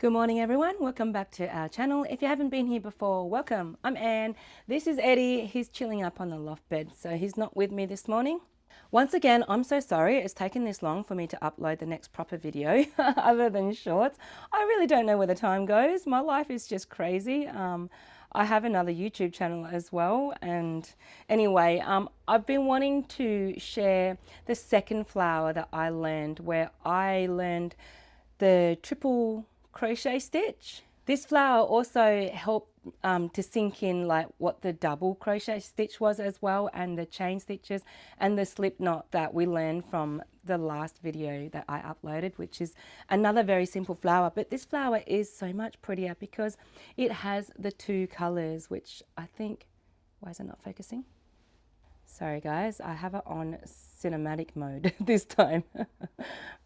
Good morning everyone, welcome back to our channel. If you haven't been here before, welcome. I'm Anne, this is Eddie. He's chilling up on the loft bed, so he's not with me this morning. Once again, I'm so sorry it's taken this long for me to upload the next proper video other than shorts. I really don't know where the time goes. My life is just crazy. I have another YouTube channel as well, and anyway, I've been wanting to share the second flower that I learned, where I learned the triple crochet stitch. This flower also helped to sink in like what the double crochet stitch was as well, and the chain stitches and the slip knot that we learned from the last video that I uploaded, which is another very simple flower. But this flower is so much prettier because it has the two colors, which I think, why is it not focusing? Sorry guys, I have it on cinematic mode this time.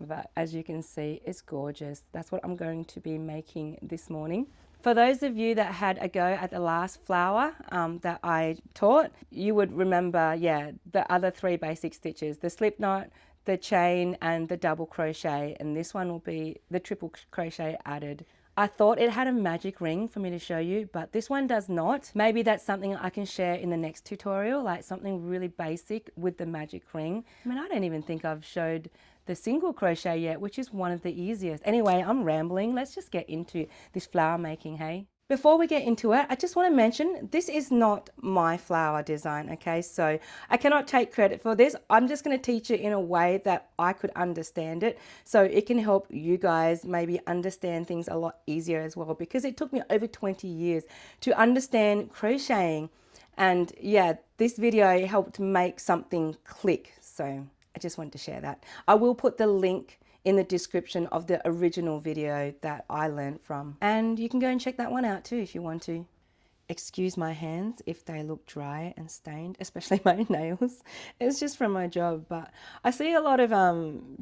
But as you can see, it's gorgeous. That's what I'm going to be making this morning. For those of you that had a go at the last flower that I taught, you would remember, yeah, the other three basic stitches, the slip knot, the chain and the double crochet, and this one will be the triple crochet added. I thought it had a magic ring for me to show you, but this one does not. Maybe that's something I can share in the next tutorial, like something really basic with the magic ring. I mean, I don't even think I've showed the single crochet yet, which is one of the easiest. Anyway, I'm rambling. Let's just get into this flower making, hey? Before we get into it, I just want to mention this is not my flower design, okay? So I cannot take credit for this. I'm just going to teach it in a way that I could understand it, so it can help you guys maybe understand things a lot easier as well, because it took me over 20 years to understand crocheting. And yeah, this video helped make something click, so I just wanted to share that. I will put the link in the description of the original video that I learned from, and you can go and check that one out too if you want to. Excuse my hands if they look dry and stained, especially my nails. It's just from my job, but I see a lot of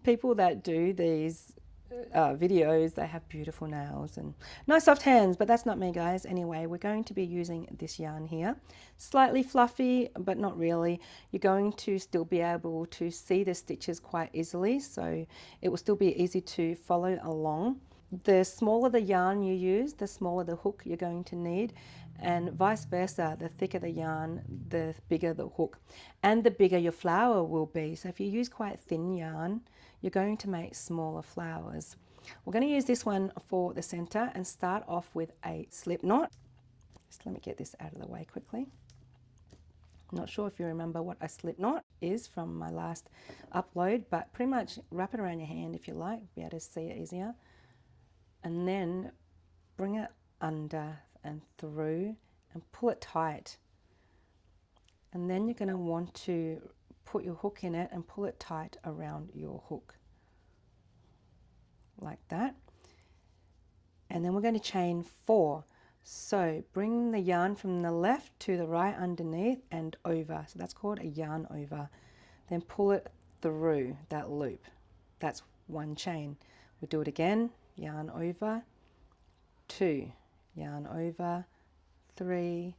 people that do these videos. They have beautiful nails and nice soft hands, but that's not me, guys. Anyway, we're going to be using this yarn here. Slightly fluffy, but not really. You're going to still be able to see the stitches quite easily, so it will still be easy to follow along. The smaller the yarn you use, the smaller the hook you're going to need, and vice versa. The thicker the yarn, the bigger the hook, and the bigger your flower will be. So if you use quite thin yarn, you're going to make smaller flowers. We're going to use this one for the center and start off with a slip knot. Just let me get this out of the way quickly. I'm not sure if you remember what a slip knot is from my last upload, but pretty much wrap it around your hand if you like, be able to see it easier. And then bring it under and through and pull it tight. And then you're going to want to put your hook in it and pull it tight around your hook, like that. And then we're going to chain 4. So bring the yarn from the left to the right underneath and over. So that's called a yarn over. Then pull it through that loop. That's one chain. We'll do it again. Yarn over, 2, yarn over, 3,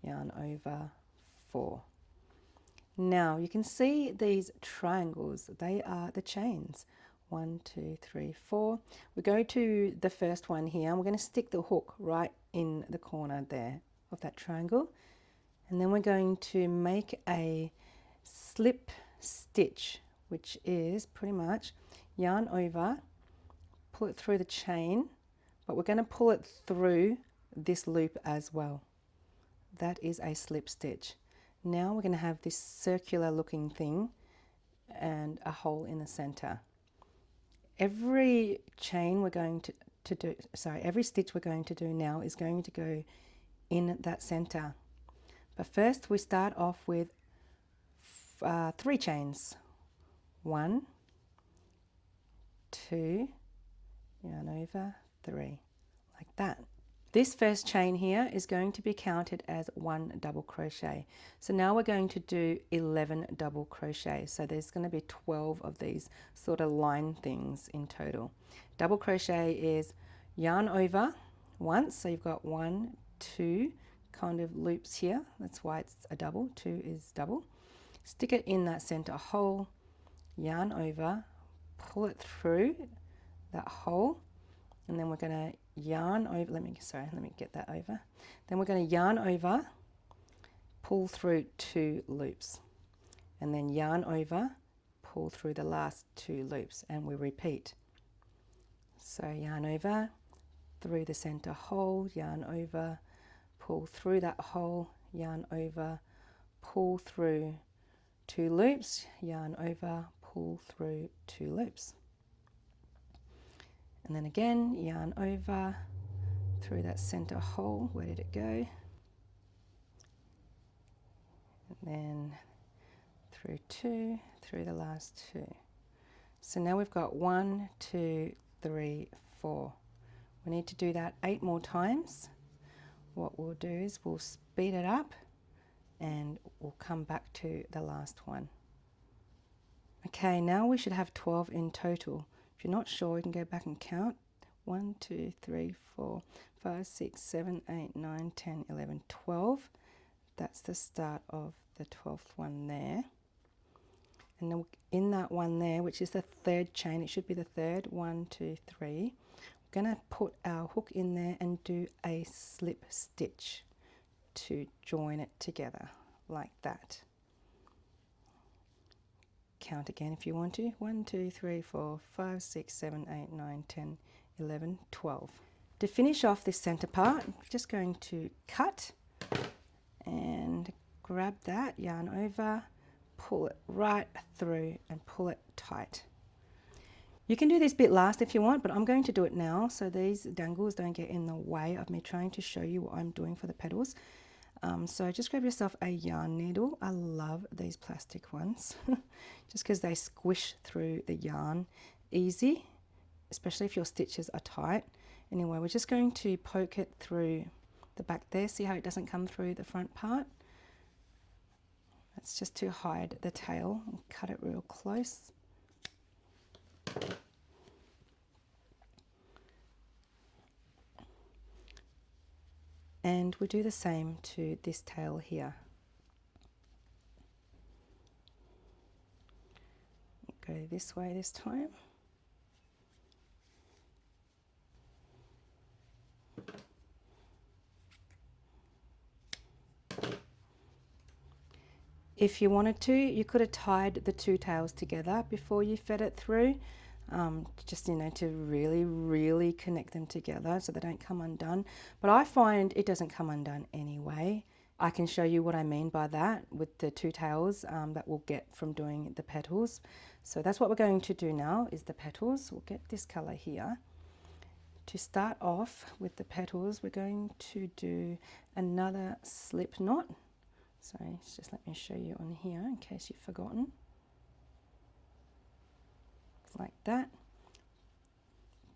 yarn over, 4. Now you can see these triangles, they are the chains. 1, 2, 3, 4. We go to the first one here and we're going to stick the hook right in the corner there of that triangle, and then we're going to make a slip stitch, which is pretty much yarn over, pull it through the chain, but we're going to pull it through this loop as well. That is a slip stitch. Now we're going to have this circular looking thing and a hole in the center. Every chain we're going to do, sorry, every stitch we're going to do now is going to go in that center. But first we start off with 3 chains. 1, 2, yarn over, 3, like that. This first chain here is going to be counted as 1 double crochet. So now we're going to do 11 double crochets. So there's going to be 12 of these sort of line things in total. Double crochet is yarn over once, so you've got 1, 2 kind of loops here. That's why it's a double. 2 is double. Stick it in that center hole, yarn over, pull it through that hole, and then we're going to yarn over, let me get that over. Then we're going to yarn over, pull through 2 loops, and then yarn over, pull through the last 2 loops, and we repeat. So yarn over, through the center hole, yarn over, pull through that hole, yarn over, pull through 2 loops, yarn over, pull through 2 loops. And then again, yarn over through that center hole. Where did it go? And then through 2, through the last 2. So now we've got 1, 2, 3, 4. We need to do that 8 more times. What we'll do is we'll speed it up and we'll come back to the last one. Okay, now we should have 12 in total. If you're not sure, you can go back and count. 1, 2, 3, 4, 5, 6, 7, 8, 9, 10, 11, 12. That's the start of the 12th one there. And then in that one there, which is the 3rd chain, it should be the 3rd, 1, 2, 3. We're going to put our hook in there and do a slip stitch to join it together like that. Count again if you want to. 1, 2, 3, 4, 5, 6, 7, 8, 9, 10, 11, 12. To finish off this center part, I'm just going to cut and grab that, yarn over, pull it right through and pull it tight. You can do this bit last if you want, but I'm going to do it now so these dangles don't get in the way of me trying to show you what I'm doing for the petals. So just grab yourself a yarn needle. I love these plastic ones just because they squish through the yarn easy, especially if your stitches are tight. Anyway, we're just going to poke it through the back there. See how it doesn't come through the front part? That's just to hide the tail and cut it real close. And we do the same to this tail here. Go this way this time. If you wanted to, you could have tied the 2 tails together before you fed it through, just, you know, to really connect them together so they don't come undone. But I find it doesn't come undone anyway. I can show you what I mean by that with the 2 tails that we'll get from doing the petals. So that's what we're going to do now, is the petals. We'll get this color here. To start off with the petals, we're going to do another slip knot. So just let me show you on here in case you've forgotten. Like that.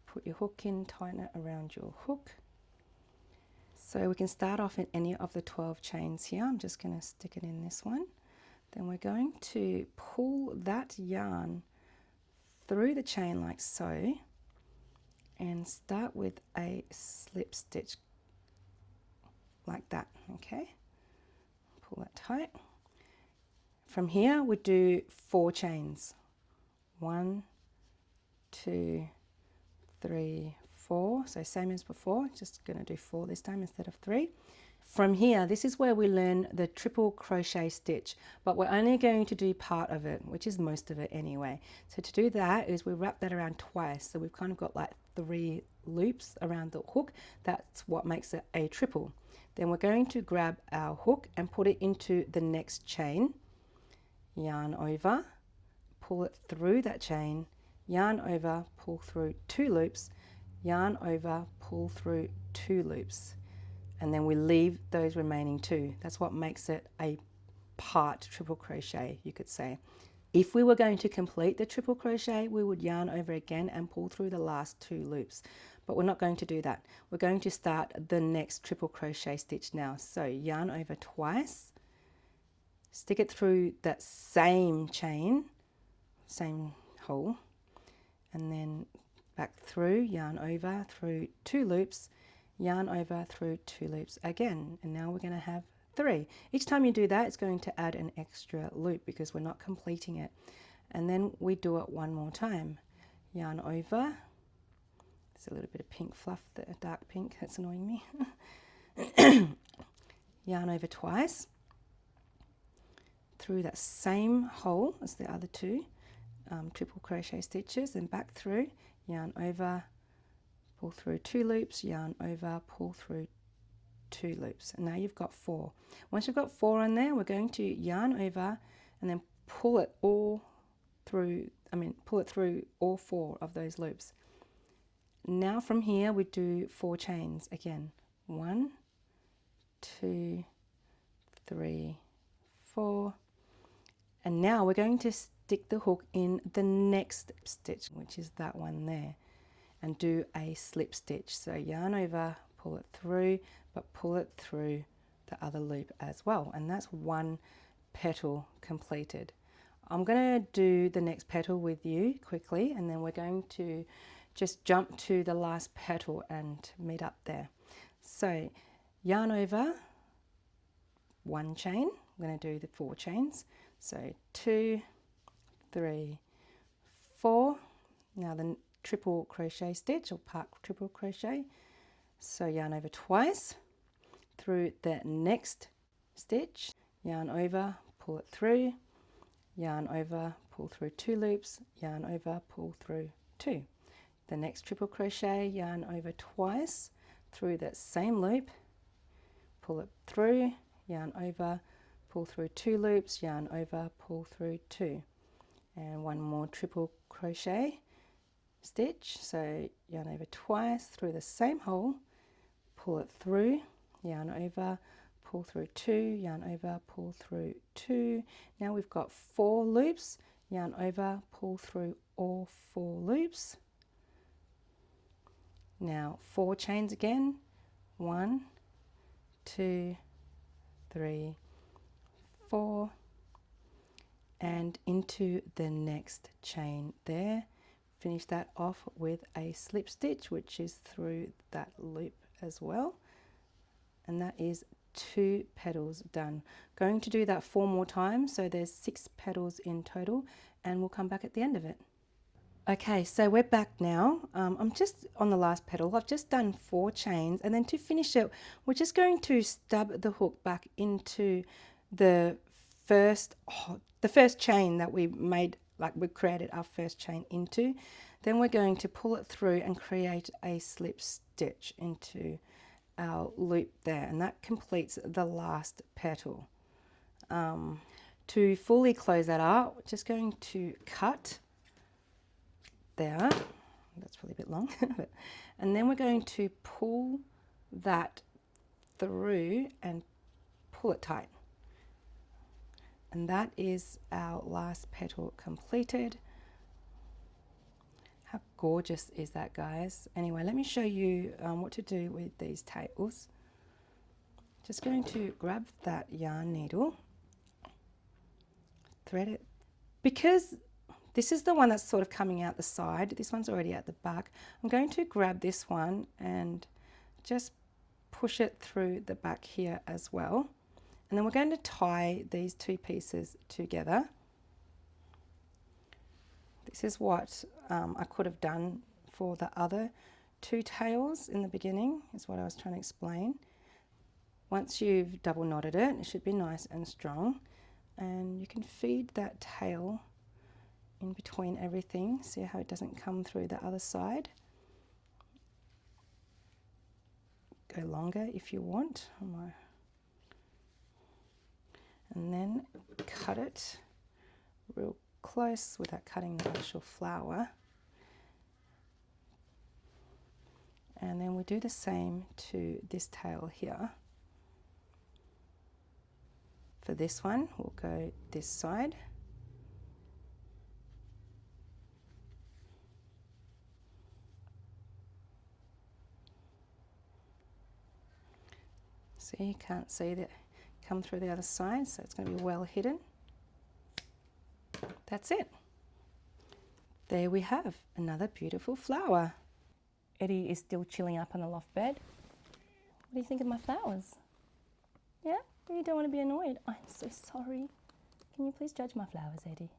Put your hook in, tighten it around your hook. So we can start off in any of the 12 chains here. I'm just going to stick it in this one. Then we're going to pull that yarn through the chain like so and start with a slip stitch like that, okay? Pull that tight. From here we do 4 chains. 1, 2, 3, 4. So same as before, just going to do 4 this time instead of 3. From here, this is where we learn the triple crochet stitch, but we're only going to do part of it, which is most of it anyway. So to do that is we wrap that around twice. So we've kind of got like 3 loops around the hook. That's what makes it a triple. Then we're going to grab our hook and put it into the next chain, yarn over, pull it through that chain, yarn over, pull through 2 loops, yarn over, pull through 2 loops, and then we leave those remaining 2. That's what makes it a part triple crochet, you could say. If we were going to complete the triple crochet, we would yarn over again and pull through the last 2 loops. But we're not going to do that. We're going to start the next triple crochet stitch now. So yarn over twice, stick it through that same chain, same hole, and then back through, yarn over through 2 loops, yarn over through 2 loops again. And now we're going to have 3. Each time you do that, it's going to add an extra loop because we're not completing it. And then we do it one more time. Yarn over, There's a little bit of pink fluff, the dark pink, that's annoying me. Yarn over twice through that same hole as the other two, triple crochet stitches, and back through, yarn over, pull through 2 loops, yarn over, pull through 2 loops, and now you've got 4. Once you've got 4 on there, we're going to yarn over and then pull it all through, pull it through all 4 of those loops. Now from here we do 4 chains again. 1, 2, 3, 4, and now we're going to stick the hook in the next stitch, which is that one there, and do a slip stitch. So yarn over, pull it through, but pull it through the other loop as well, and that's 1 petal completed. I'm going to do the next petal with you quickly, and then we're going to just jump to the last petal and meet up there. So yarn over, 1 chain. I'm going to do the 4 chains. So 2, 3, 4. Now the triple crochet stitch, or part triple crochet. So yarn over twice through the next stitch, yarn over, pull it through, yarn over, pull through 2 loops, yarn over, pull through 2. The next triple crochet, yarn over twice through that same loop, pull it through, yarn over, pull through 2 loops, yarn over, pull through 2, and 1 more triple crochet stitch. So yarn over twice through the same hole, pull it through, yarn over, pull through 2, yarn over, pull through 2. Now we've got 4 loops, yarn over, pull through all 4 loops. Now 4 chains again, 1, 2, 3, 4, and into the next chain there. Finish that off with a slip stitch, which is through that loop as well, and that is 2 petals done. Going to do that 4 more times, so there's 6 petals in total, and we'll come back at the end of it. Okay, so we're back now. I'm just on the last petal. I've just done 4 chains, and then to finish it, we're just going to stub the hook back into the first chain that we made, like we created our first chain into. Then we're going to pull it through and create a slip stitch into our loop there, and that completes the last petal. To fully close that out, we're just going to cut there, that's probably a bit long, and then we're going to pull that through and pull it tight, and that is our last petal completed. How gorgeous is that, guys? Anyway, let me show you what to do with these tails. Just going to grab that yarn needle, thread it, because this is the one that's sort of coming out the side. This one's already at the back. I'm going to grab this one and just push it through the back here as well. And then we're going to tie these 2 pieces together. This is what I could have done for the other 2 tails in the beginning, is what I was trying to explain. Once you've double knotted it, it should be nice and strong. And you can feed that tail in between everything. See how it doesn't come through the other side. Go longer if you want. And then cut it real close without cutting the actual flower. And then we do the same to this tail here. For this one, we'll go this side. See, you can't see that come through the other side, so it's going to be well hidden. That's it. There we have another beautiful flower. Eddie is still chilling up on the loft bed. What do you think of my flowers? Yeah? You don't want to be annoyed? I'm so sorry. Can you please judge my flowers, Eddie?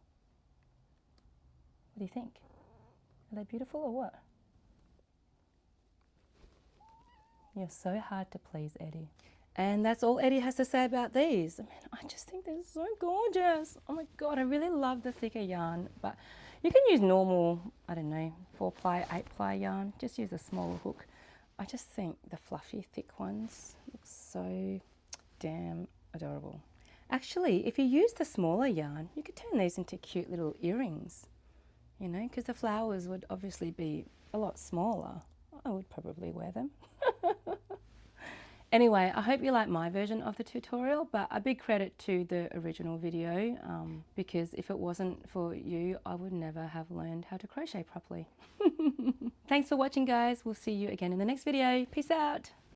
What do you think? Are they beautiful or what? You're so hard to please, Eddie. And that's all Eddie has to say about these. I mean, I just think they're so gorgeous. Oh my God, I really love the thicker yarn, but you can use normal, I don't know, 4-ply, 8-ply yarn. Just use a smaller hook. I just think the fluffy, thick ones look so damn adorable. Actually, if you use the smaller yarn, you could turn these into cute little earrings, you know, because the flowers would obviously be a lot smaller. I would probably wear them. Anyway, I hope you like my version of the tutorial, but a big credit to the original video because if it wasn't for you, I would never have learned how to crochet properly. Thanks for watching, guys. We'll see you again in the next video. Peace out.